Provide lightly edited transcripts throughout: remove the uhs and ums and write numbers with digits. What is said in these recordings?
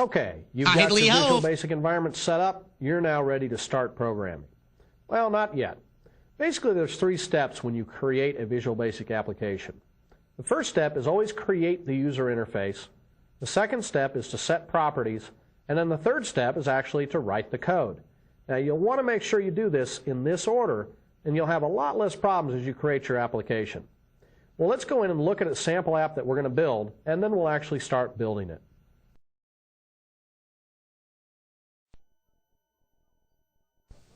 Okay, you've got your Visual Basic environment set up. You're now ready to start programming. Well, not yet. Basically, there's 3 steps when you create a Visual Basic application. The first step is always create the user interface. The second step is to set properties. And then the third step is actually to write the code. Now, you'll want to make sure you do this in this order, and you'll have a lot less problems as you create your application. Well, let's go in and look at a sample app that we're going to build, and then we'll actually start building it.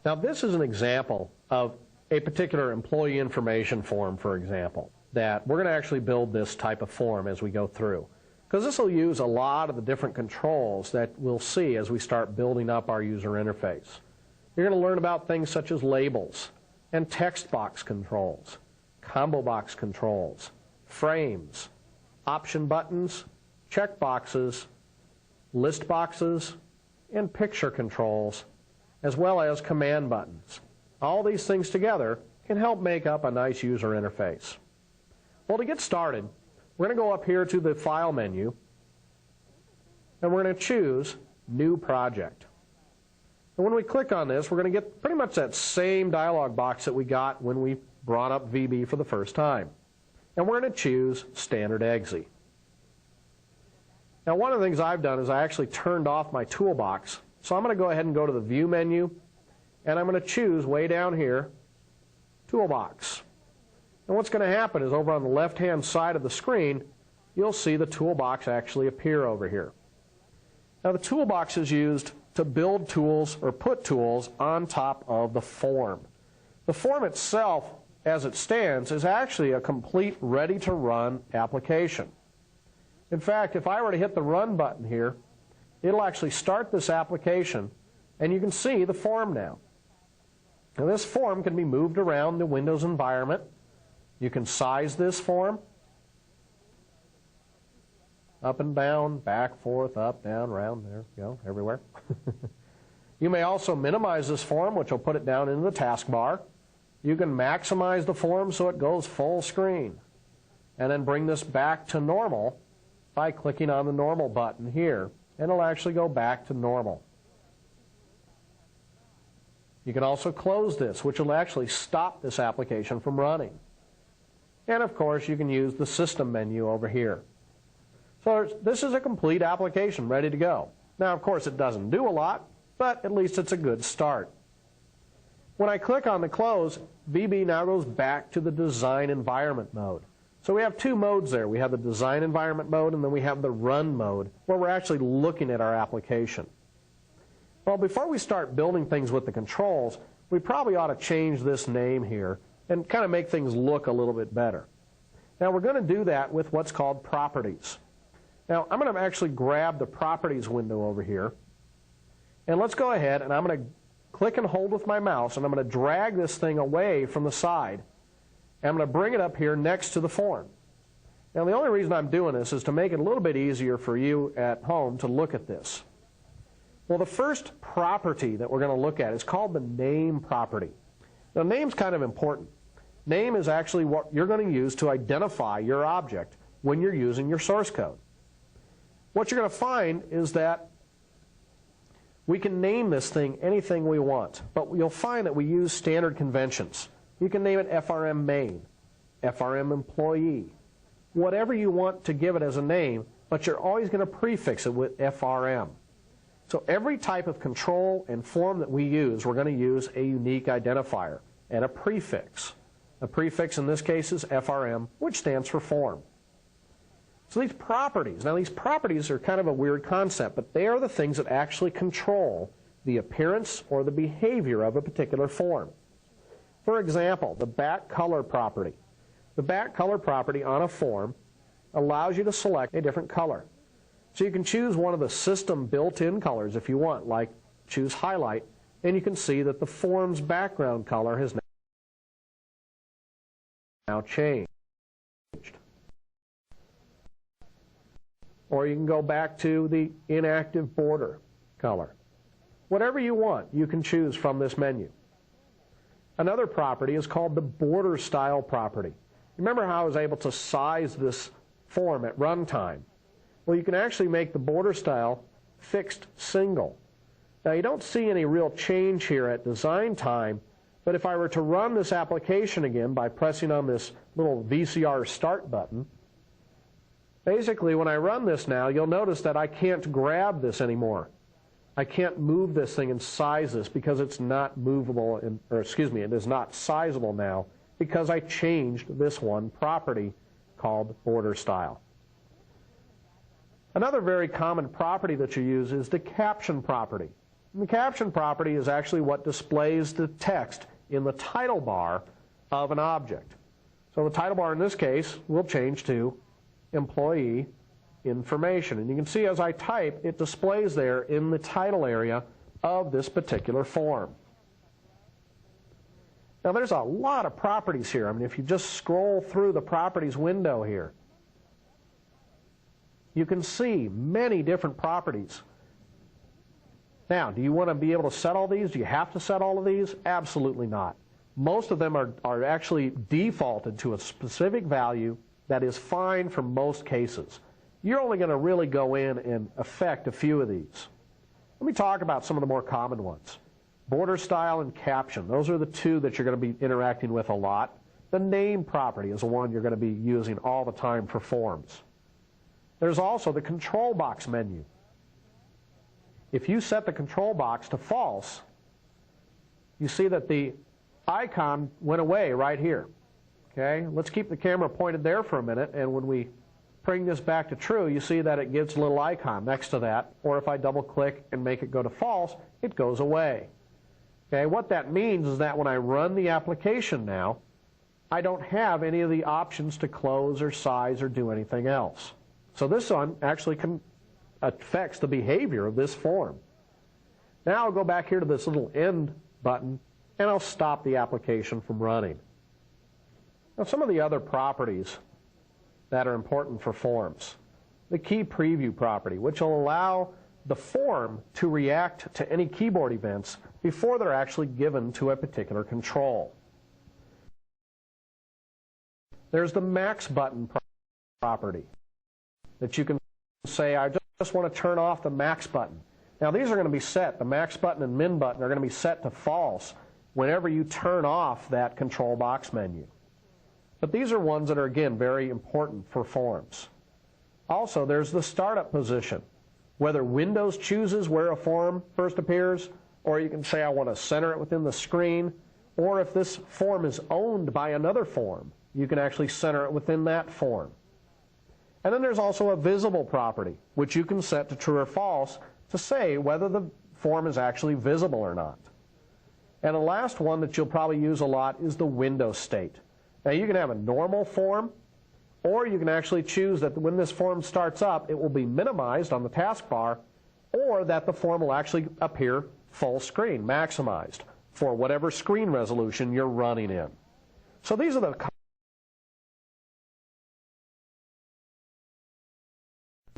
Now, this is an example of a particular employee information form, for example, that we're going to actually build this type of form as we go through. Because this will use a lot of the different controls that we'll see as we start building up our user interface. You're going to learn about things such as labels and text box controls, combo box controls, frames, option buttons, check boxes, list boxes, and picture controls, as well as command buttons. All these things together can help make up a nice user interface. Well, to get started, we're going to go up here to the File menu, and we're going to choose New Project. And when we click on this, we're going to get pretty much that same dialog box that we got when we brought up VB for the first time. And we're going to choose Standard EXE. Now, one of the things I've done is I actually turned off my toolbox. So I'm going to go ahead and go to the View menu, and I'm going to choose way down here, Toolbox. And what's going to happen is over on the left-hand side of the screen, you'll see the toolbox actually appear over here. Now, the toolbox is used to build tools or put tools on top of the form. The form itself, as it stands, is actually a complete ready-to-run application. In fact, if I were to hit the Run button here, it'll actually start this application, and you can see the form now. Now, this form can be moved around the Windows environment. You can size this form up and down, back, forth, up, down, round, there, you go, everywhere. You may also minimize this form, which will put it down into the taskbar. You can maximize the form so it goes full screen, and then bring this back to normal by clicking on the normal button here, and it'll actually go back to normal. You can also close this, which will actually stop this application from running. And of course, you can use the System menu over here. So this is a complete application ready to go. Now, of course, it doesn't do a lot, but at least it's a good start. When I click on the Close, VB now goes back to the Design Environment mode. So we have 2 modes there. We have the Design Environment mode, and then we have the Run mode, where we're actually looking at our application. Well, before we start building things with the controls, we probably ought to change this name here and kind of make things look a little bit better. Now, we're going to do that with what's called Properties. Now, I'm going to actually grab the Properties window over here, and let's go ahead, and I'm going to click and hold with my mouse, and I'm going to drag this thing away from the side, and I'm going to bring it up here next to the form. Now, the only reason I'm doing this is to make it a little bit easier for you at home to look at this. Well, the first property that we're going to look at is called the Name property. Now, name's kind of important. Name is actually what you're going to use to identify your object when you're using your source code. What you're going to find is that we can name this thing anything we want, but you'll find that we use standard conventions. You can name it FRM main, FRM employee, whatever you want to give it as a name, but you're always going to prefix it with FRM. So every type of control and form that we use, we're going to use a unique identifier and a prefix. A prefix in this case is FRM, which stands for form. So these properties, now these properties are kind of a weird concept, but they are the things that actually control the appearance or the behavior of a particular form. For example, the back color property. The back color property on a form allows you to select a different color. So you can choose one of the system built-in colors if you want, like choose highlight, and you can see that the form's background color has now changed. Or you can go back to the inactive border color. Whatever you want, you can choose from this menu. Another property is called the border style property. Remember how I was able to size this form at runtime? Well, you can actually make the border style fixed single. Now you don't see any real change here at design time, but if I were to run this application again by pressing on this little VCR start button, basically when I run this now, you'll notice that I can't grab this anymore. I can't move this thing and size this because it's not movable, it is not sizable now because I changed this one property called border style. Another very common property that you use is the caption property. And the caption property is actually what displays the text in the title bar of an object. So the title bar in this case will change to employee information. And you can see as I type, it displays there in the title area of this particular form. Now there's a lot of properties here. I mean, if you just scroll through the properties window here, you can see many different properties. Now, do you want to be able to set all these? Do you have to set all of these? Absolutely not. Most of them are actually defaulted to a specific value that is fine for most cases. You're only going to really go in and affect a few of these. Let me talk about some of the more common ones. Border style and caption. Those are the two that you're going to be interacting with a lot. The name property is the one you're going to be using all the time for forms. There's also the control box menu. If you set the control box to false, you see that the icon went away right here. Okay, let's keep the camera pointed there for a minute, and when we bring this back to true, you see that it gives a little icon next to that, or if I double click and make it go to false, it goes away. Okay, what that means is that when I run the application now, I don't have any of the options to close or size or do anything else. So this one actually affects the behavior of this form. Now I'll go back here to this little end button, and I'll stop the application from running. Now some of the other properties that are important for forms. The key preview property, which will allow the form to react to any keyboard events before they're actually given to a particular control. There's the max button property that you can say, I just want to turn off the max button. Now these are going to be set, the max button and min button are going to be set to false whenever you turn off that control box menu. But these are ones that are, again, very important for forms. Also, there's the startup position. Whether Windows chooses where a form first appears, or you can say I want to center it within the screen, or if this form is owned by another form, you can actually center it within that form. And then there's also a visible property, which you can set to true or false to say whether the form is actually visible or not. And the last one that you'll probably use a lot is the window state. Now you can have a normal form, or you can actually choose that when this form starts up, it will be minimized on the taskbar, or that the form will actually appear full screen, maximized, for whatever screen resolution you're running in. So these are the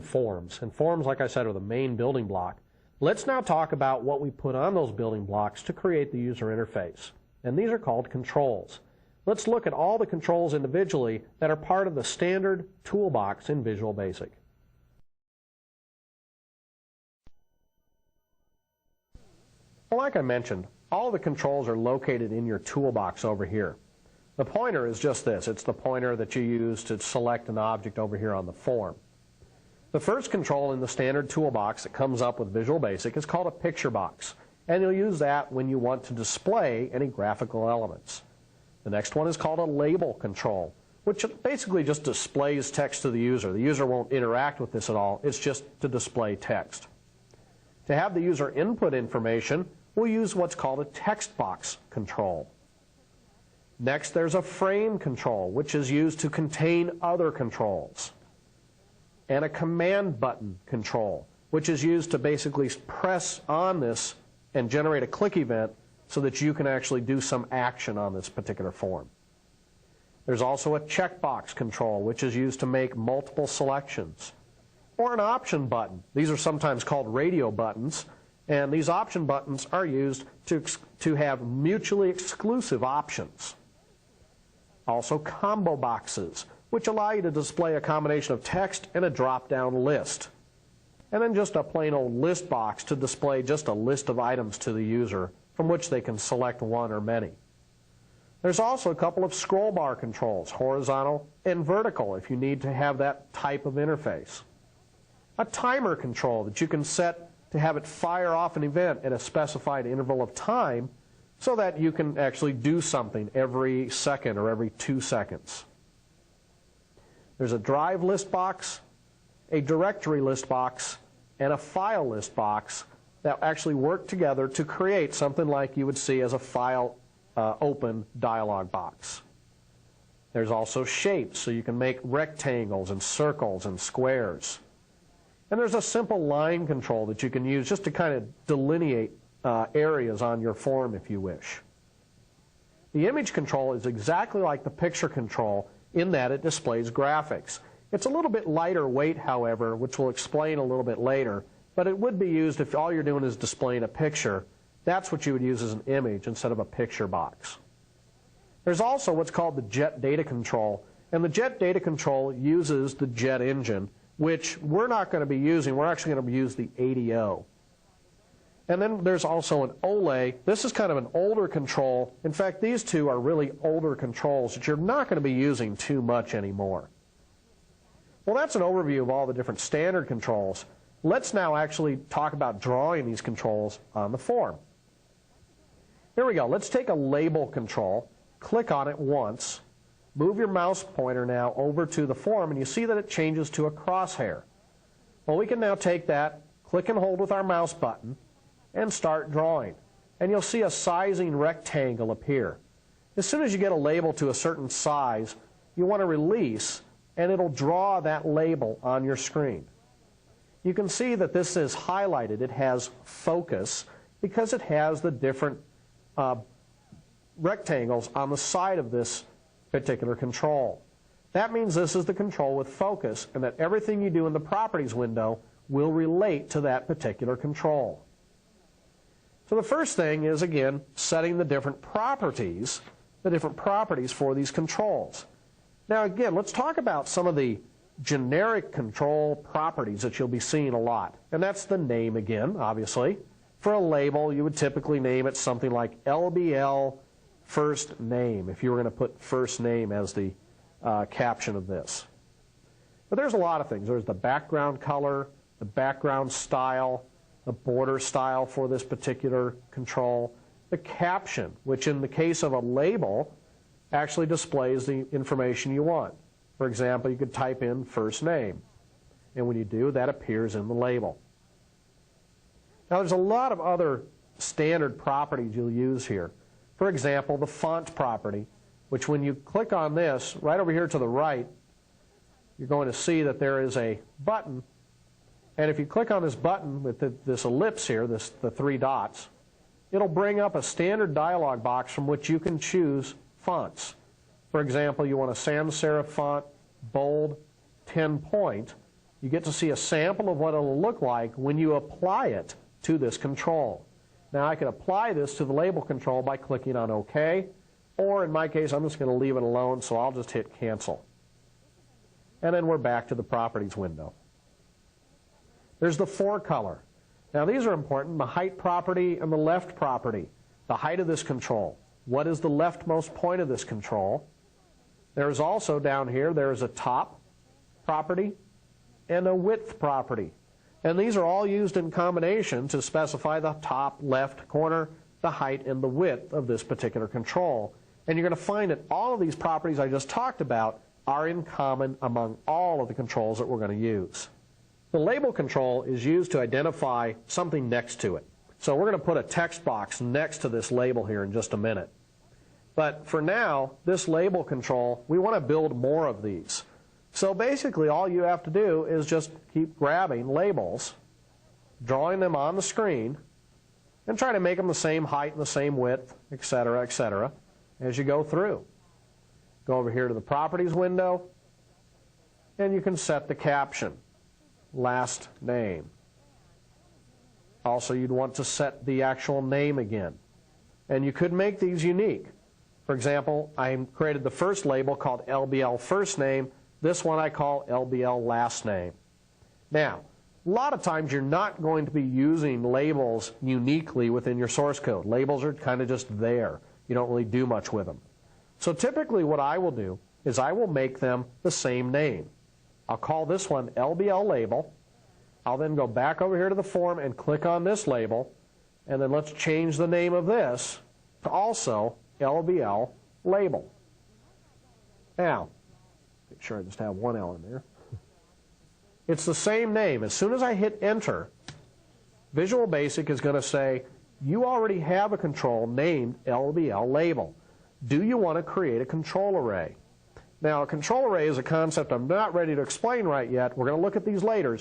forms. And forms, like I said, are the main building block. Let's now talk about what we put on those building blocks to create the user interface. And these are called controls. Let's look at all the controls individually that are part of the standard toolbox in Visual Basic. Well, like I mentioned, all the controls are located in your toolbox over here. The pointer is just this. It's the pointer that you use to select an object over here on the form. The first control in the standard toolbox that comes up with Visual Basic is called a picture box, and you'll use that when you want to display any graphical elements. The next one is called a label control, which basically just displays text to the user. The user won't interact with this at all. It's just to display text. To have the user input information, we'll use what's called a text box control. Next, there's a frame control, which is used to contain other controls. And a command button control, which is used to basically press on this and generate a click event so that you can actually do some action on this particular form. There's also a checkbox control, which is used to make multiple selections. Or an option button. These are sometimes called radio buttons, and these option buttons are used to have mutually exclusive options. Also combo boxes, which allow you to display a combination of text and a drop-down list. and then just a plain old list box to display just a list of items to the user from which they can select one or many. There's also a couple of scroll bar controls, horizontal and vertical, if you need to have that type of interface. A timer control that you can set to have it fire off an event at a specified interval of time so that you can actually do something every second or every 2 seconds. There's a drive list box, a directory list box, and a file list box that actually work together to create something like you would see as a file open dialog box. There's also shapes, so you can make rectangles and circles and squares. And there's a simple line control that you can use just to kind of delineate areas on your form if you wish. The image control is exactly like the picture control in that it displays graphics. It's a little bit lighter weight, however, which we'll explain a little bit later, but it would be used if all you're doing is displaying a picture. That's what you would use as an image instead of a picture box. There's also what's called the jet data control, and the jet data control uses the jet engine, which we're not going to be using. We're actually going to use the ADO. And then there's also an OLE. This is kind of an older control. In fact, these two are really older controls that you're not going to be using too much anymore. Well, that's an overview of all the different standard controls. Let's now actually talk about drawing these controls on the form. Here we go. Let's take a label control, click on it once, move your mouse pointer now over to the form, and you see that it changes to a crosshair. Well, we can now take that, click and hold with our mouse button, and start drawing. And you'll see a sizing rectangle appear. As soon as you get a label to a certain size, you want to release, and it'll draw that label on your screen. You can see that this is highlighted. It has focus because it has the different rectangles on the side of this particular control. That means this is the control with focus, and that everything you do in the Properties window will relate to that particular control. So the first thing is, again, setting the different properties for these controls. Now, again, let's talk about some of the generic control properties that you'll be seeing a lot. And that's the name again, obviously. For a label, you would typically name it something like LBL first name, if you were going to put first name as the caption of this. But there's a lot of things. There's the background color, the background style, the border style for this particular control, the caption, which in the case of a label actually displays the information you want. For example, you could type in first name, and when you do, that appears in the label. Now, there's a lot of other standard properties you'll use here. For example, the font property, which when you click on this, right over here to the right, you're going to see that there is a button. And if you click on this button with this ellipse here, the 3 dots, it'll bring up a standard dialog box from which you can choose fonts. For example, you want a sans serif font, bold, 10 point. You get to see a sample of what it'll look like when you apply it to this control. Now, I can apply this to the label control by clicking on OK, or in my case, I'm just going to leave it alone, so I'll just hit Cancel. And then we're back to the Properties window. There's the for color. Now, these are important, the height property and the left property. The height of this control. What is the leftmost point of this control? There's also down here, there's a top property and a width property. And these are all used in combination to specify the top left corner, the height, and the width of this particular control. And you're going to find that all of these properties I just talked about are in common among all of the controls that we're going to use. The label control is used to identify something next to it. So we're going to put a text box next to this label here in just a minute. But for now, this label control, we want to build more of these. So basically all you have to do is just keep grabbing labels, drawing them on the screen, and try to make them the same height and the same width, etc., as you go through. Go over here to the Properties window, and you can set the caption, last name. Also, you'd want to set the actual name again. And you could make these unique. For example, I created the first label called LBL first name. This one I call LBL last name. Now, A lot of times you're not going to be using labels uniquely within your source code. Labels are kind of just there. You don't really do much with them. So typically what I will do is I will make them the same name. I'll call this one LBL label. I'll then go back over here to the form and click on this label, and then let's change the name of this to also LBL label. Now, make sure I just have one L in there. It's the same name. As soon as I hit enter, Visual Basic is going to say, you already have a control named LBL label. Do you want to create a control array? Now, a control array is a concept I'm not ready to explain right yet. We're going to look at these later.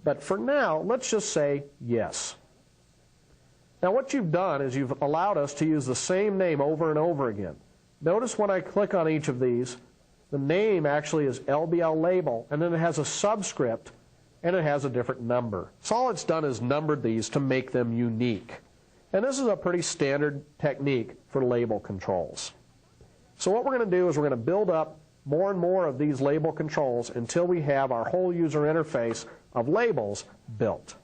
But for now, let's just say yes. Now, what you've done is you've allowed us to use the same name over and over again. Notice when I click on each of these, the name actually is LBL label, and then it has a subscript, and it has a different number. So all it's done is numbered these to make them unique. And this is a pretty standard technique for label controls. So what we're going to do is we're going to build up more and more of these label controls until we have our whole user interface of labels built.